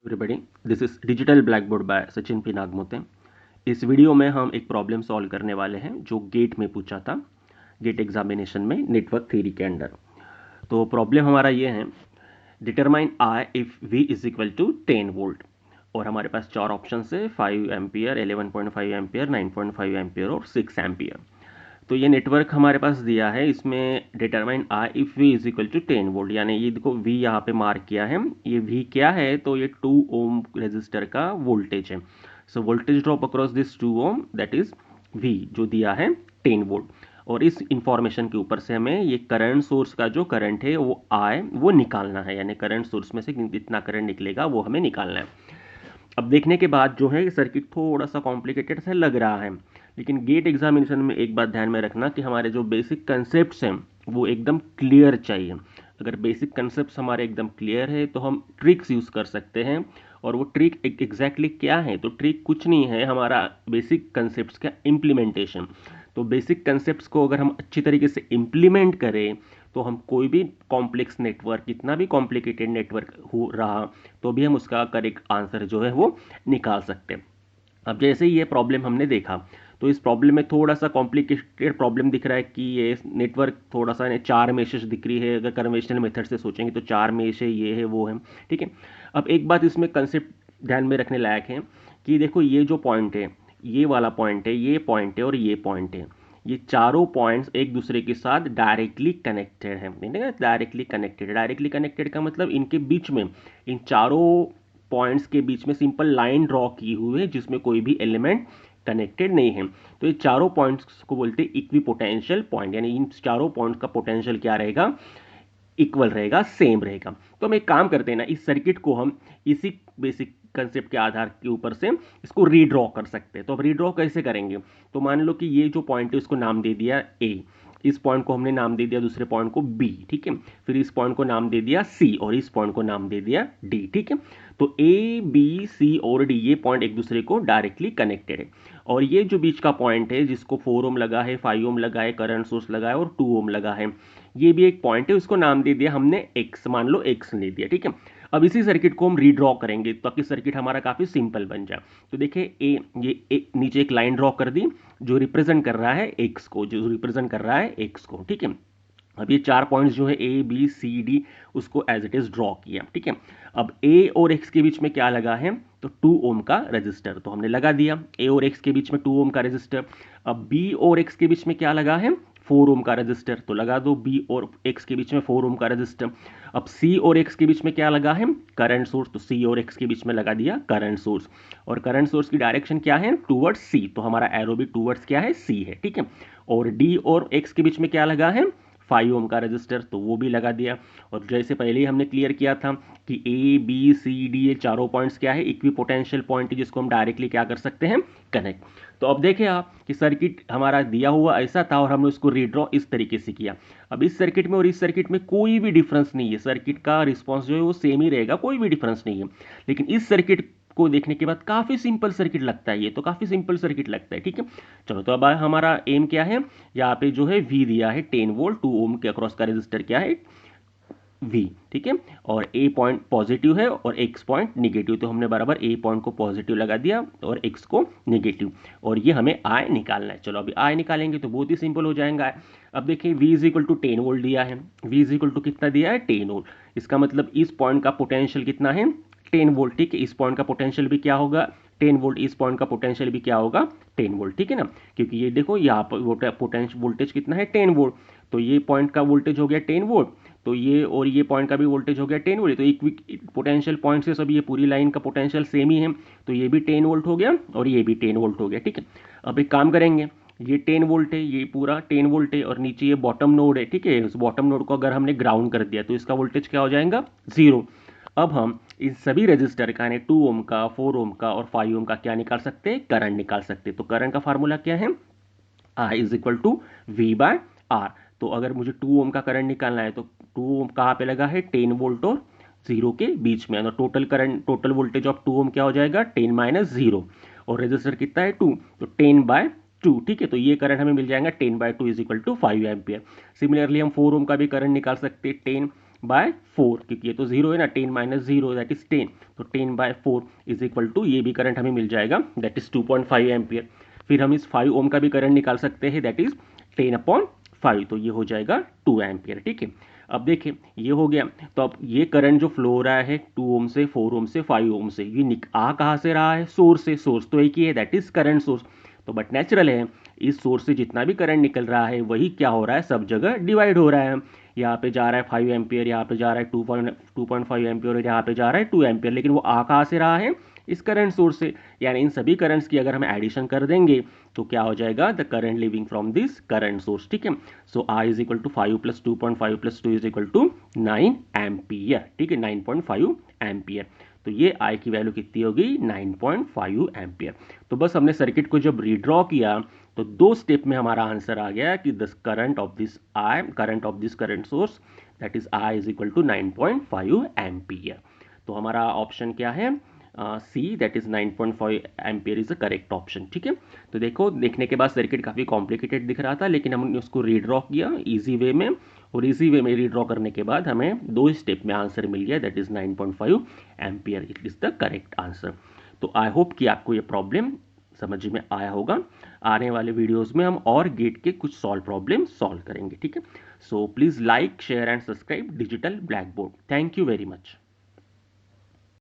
Everybody, this is digital blackboard by Sachin P Nagmote. इस वीडियो में हम एक प्रॉब्लम सॉल्व करने वाले हैं जो गेट में पूछा था, गेट एग्जामिनेशन में नेटवर्क थ्योरी के अंडर। तो प्रॉब्लम हमारा ये है, determine I if V is equal to 10 volt. और हमारे पास चार ऑप्शन है, 5 एम्पियर, 11.5 एम्पियर, 9.5 एम्पियर और 6 एम्पियर। तो ये नेटवर्क हमारे पास दिया है, इसमें determine I if V is equal to 10 volt, यानी ये देखो वी यहाँ पे मार्क किया है। ये वी क्या है, तो ये 2 ओम रेजिस्टर का वोल्टेज है। So voltage drop across this 2 ohm, that is V, जो दिया है 10 वोल्ट। और इस इंफॉर्मेशन के ऊपर से हमें ये करंट सोर्स का जो करंट है वो आई वो निकालना है, यानी करंट सोर्स में से कितना करंट निकलेगा वो हमें निकालना है। अब देखने के बाद जो है सर्किट थोड़ा सा कॉम्प्लिकेटेड सा लग रहा है, लेकिन गेट एग्जामिनेशन में एक बात ध्यान में रखना कि हमारे जो बेसिक कंसेप्ट्स हैं वो एकदम क्लियर चाहिए। अगर बेसिक कंसेप्ट्स हमारे एकदम क्लियर है तो हम ट्रिक्स यूज़ कर सकते हैं। और वो ट्रिक एग्जैक्टली क्या है, तो ट्रिक कुछ नहीं है, हमारा बेसिक कंसेप्ट्स का इम्प्लीमेंटेशन। तो बेसिक कंसेप्ट्स को अगर हम अच्छी तरीके से इम्प्लीमेंट करें तो हम कोई भी कॉम्प्लेक्स नेटवर्क, कितना भी कॉम्प्लिकेटेड नेटवर्क हो रहा, तो भी हम उसका करेक्ट आंसर जो है वो निकाल सकते हैं। अब जैसे ही ये प्रॉब्लम हमने देखा, तो इस प्रॉब्लम में थोड़ा सा कॉम्प्लिकेटेड प्रॉब्लम दिख रहा है कि ये नेटवर्क थोड़ा सा चार मेशेस दिख रही है। अगर कन्वेंशनल मेथड से सोचेंगे तो चार मेश है, ये है वो है, ठीक है। अब एक बात इसमें कंसेप्ट ध्यान में रखने लायक है कि देखो ये जो पॉइंट है, ये वाला पॉइंट है, ये पॉइंट है और ये पॉइंट है, ये चारों पॉइंट्स एक दूसरे के साथ डायरेक्टली कनेक्टेड है। डायरेक्टली कनेक्टेड का मतलब इनके बीच में, इन चारों पॉइंट्स के बीच में सिंपल लाइन ड्रॉ की हुई है जिसमें कोई भी एलिमेंट कनेक्टेड नहीं है। तो ये चारों पॉइंट्स को बोलते हैं इक्वी पोटेंशियल पॉइंट, यानी इन चारों पॉइंट्स का पोटेंशियल क्या रहेगा, इक्वल रहेगा, सेम रहेगा। तो हम एक काम करते हैं ना, इस सर्किट को हम इसी बेसिक कंसेप्ट के आधार के ऊपर से इसको रीड्रॉ कर सकते हैं। तो अब रीड्रॉ कैसे करेंगे, तो मान लो कि ये जो पॉइंट है इसको नाम दे दिया ए, इस पॉइंट को हमने नाम दे दिया दूसरे पॉइंट को बी, ठीक है। फिर इस पॉइंट को नाम दे दिया सी और इस पॉइंट को नाम दे दिया डी, ठीक है। तो ए बी सी और डी ये पॉइंट एक दूसरे को डायरेक्टली कनेक्टेड है। और ये जो बीच का पॉइंट है जिसको 4 ओम लगा है, 5 ओम लगा है, करंट सोर्स लगा है और 2 ओम लगा है, ये भी एक पॉइंट है, उसको नाम दे दिया हमने एक्स, मान लो एक्स ले दिया, ठीक है। अब इसी सर्किट को हम रीड्रॉ करेंगे ताकि सर्किट हमारा काफी सिंपल बन जाए। तो देखिए नीचे एक लाइन ड्रॉ कर दी जो रिप्रेजेंट कर रहा है एक्स को, जो रिप्रेजेंट कर रहा है एक्स को, ठीक है। अब ये चार पॉइंट्स जो है ए बी सी डी, उसको एज इट इज ड्रॉ किया, ठीक है। अब ए और एक्स के बीच में क्या लगा है, तो 2 ओम का रजिस्टर, तो हमने लगा दिया ए और एक्स के बीच में 2 ओम का रजिस्टर। अब बी और एक्स के बीच में क्या लगा है, 4 ओम का रजिस्टर, तो लगा दो बी और एक्स के बीच में 4 ओम का रजिस्टर। अब सी और एक्स के बीच में क्या लगा है, करंट सोर्स, तो सी और एक्स के बीच में लगा दिया करंट सोर्स। और करंट सोर्स की डायरेक्शन क्या है, टूवर्ड्स सी, तो हमारा एरो भी टूवर्ड्स क्या है, सी है, ठीक है। और डी और एक्स के बीच में क्या लगा है, 5 ओम का रजिस्टर, तो वो भी लगा दिया। और जैसे पहले ही हमने क्लियर किया था कि ए बी सी डी ये चारों पॉइंट्स क्या है, इक्वी पोटेंशियल पॉइंट, जिसको हम डायरेक्टली क्या कर सकते हैं, कनेक्ट। तो अब देखें आप कि सर्किट हमारा दिया हुआ ऐसा था और हमने उसको रीड्रॉ इस तरीके से किया। अब इस सर्किट में और इस सर्किट में कोई भी डिफरेंस नहीं है, सर्किट का रिस्पॉन्स जो है वो सेम ही रहेगा, कोई भी डिफरेंस नहीं है। लेकिन इस सर्किट को देखने के बाद काफी सिंपल सर्किट लगता है, ये तो काफी सिंपल सर्किट लगता है, ठीक है। चलो, तो अब हमारा एम क्या है, यहाँ पे जो है वी दिया है 10 वोल्ट, 2 ओम के अक्रॉस का रेजिस्टर क्या है, वी, ठीक है। और ए पॉइंट पॉजिटिव है और एक्स पॉइंट निगेटिव, तो हमने बराबर ए पॉइंट को पॉजिटिव लगा दिया और एक्स को निगेटिव। और ये हमें आई निकालना है। चलो अभी आई निकालेंगे तो बहुत ही सिंपल हो जाएगा। अब देखिए V is equal to 10 volt दिया है, वी इज इक्वल टू कितना दिया है, 10 वोल्ट। इसका मतलब इस पॉइंट का पोटेंशियल कितना है, 10 वोल्ट, ठीक है। इस पॉइंट का पोटेंशियल भी क्या होगा, 10 वोल्ट, इस पॉइंट का पोटेंशियल भी क्या होगा, 10 वोल्ट, ठीक है ना। क्योंकि ये देखो यहाँ पर पोटेंशियल वोल्टेज कितना है, 10 वोल्ट, तो ये पॉइंट का वोल्टेज हो गया 10 वोल्ट, तो ये और ये पॉइंट का भी वोल्टेज हो गया 10 वोल्ट। तो इक्वी पोटेंशियल पॉइंट से सब ये पूरी लाइन का पोटेंशियल सेम ही है, तो ये भी 10 वोल्ट हो गया और ये भी 10 वोल्ट हो गया, ठीक है। अब एक काम करेंगे, ये 10 वोल्ट है, ये पूरा 10 वोल्ट है और नीचे ये बॉटम नोड है, ठीक है। उस बॉटम नोड को अगर हमने ग्राउंड कर दिया तो इसका वोल्टेज क्या हो जाएगा, 0। अब हम इन सभी रजिस्टर का, यानी 2 ओम का, 4 ओम का और 5 ओम का क्या निकाल सकते हैं, करंट निकाल सकते हैं। तो करंट का फार्मूला क्या है, I is equal to V by R. तो अगर मुझे 2 ओम का करंट निकालना है तो 2 ओम कहाँ पे लगा है, 10 वोल्ट और 0 के बीच में, और total current, total voltage of 2 ओम क्या हो जाएगा, 10 माइनस 0, और रेजिस्टर कितना है 2, तो 10 बाय 2, ठीक है। तो ये करंट हमें मिल जाएगा 10 by 2 is equal to 5 ampere. Similarly हम 4 ओम का भी करंट निकाल सकते हैं, 10 बाय 4, क्योंकि ये तो 0 है ना, 10 माइनस 0 दैट इज 10, तो 10 बाय 4 इज इक्वल टू, ये भी करंट हमें मिल जाएगा दैट इज 2.5 एम्पियर। फिर हम इस 5 ओम का भी करंट निकाल सकते हैं दैट इज 10/5, तो ये हो जाएगा 2 एम्पियर। ठीक है, अब देखें ये हो गया, तो अब ये करंट जो फ्लो हो रहा है 2 ओम से, 4 ओम से, 5 ओम से, ये आ कहाँ से रहा है, सोर्स से, सोर्स तो एक ही है दैट इज करंट सोर्स। तो बट नेचुरल है, इस सोर्स से जितना भी करंट निकल रहा है वही क्या हो रहा है, सब जगह डिवाइड हो रहा है। यहाँ पे जा रहा है 5 एम्पियर, यहाँ पे जा रहा है 2.5 एम्पियर, और यहाँ पे जा रहा है 2 एम्पियर, लेकिन वो आ कहाँ से रहा है, इस करंट सोर्स से। यानी इन सभी करंट्स की अगर हम एडिशन कर देंगे तो क्या हो जाएगा, the current leaving from this current source. ठीक है, so I is equal to 5 plus 2.5 plus 2 is equal to 9 ampere. ठीक है, 9.5 एम्पियर। तो ये I की वैल्यू कितनी होगी, 9.5 एम्पियर। तो बस हमने सर्किट को जब रीड्रॉ किया तो 2 स्टेप में हमारा आंसर आ गया कि this current of this current source that is I is equal to 9.5 ampere. तो हमारा ऑप्शन क्या है, C that is 9.5 ampere is the correct option. ठीक है, तो देखो, देखने के बाद सर्किट काफ़ी कॉम्प्लिकेटेड दिख रहा था, लेकिन हमने उसको रीड्रॉ किया इजी वे में, और इजी वे में रीड्रॉ करने के बाद हमें 2 स्टेप में आंसर मिल गया that is 9.5 ampere, it is the correct answer. तो आई होप कि आपको ये प्रॉब्लम समझ में आया होगा। आने वाले वीडियोस में हम और गेट के कुछ प्रॉब्लम सॉल्व करेंगे। ठीक है, so please like, share and subscribe digital black board. Thank you very much.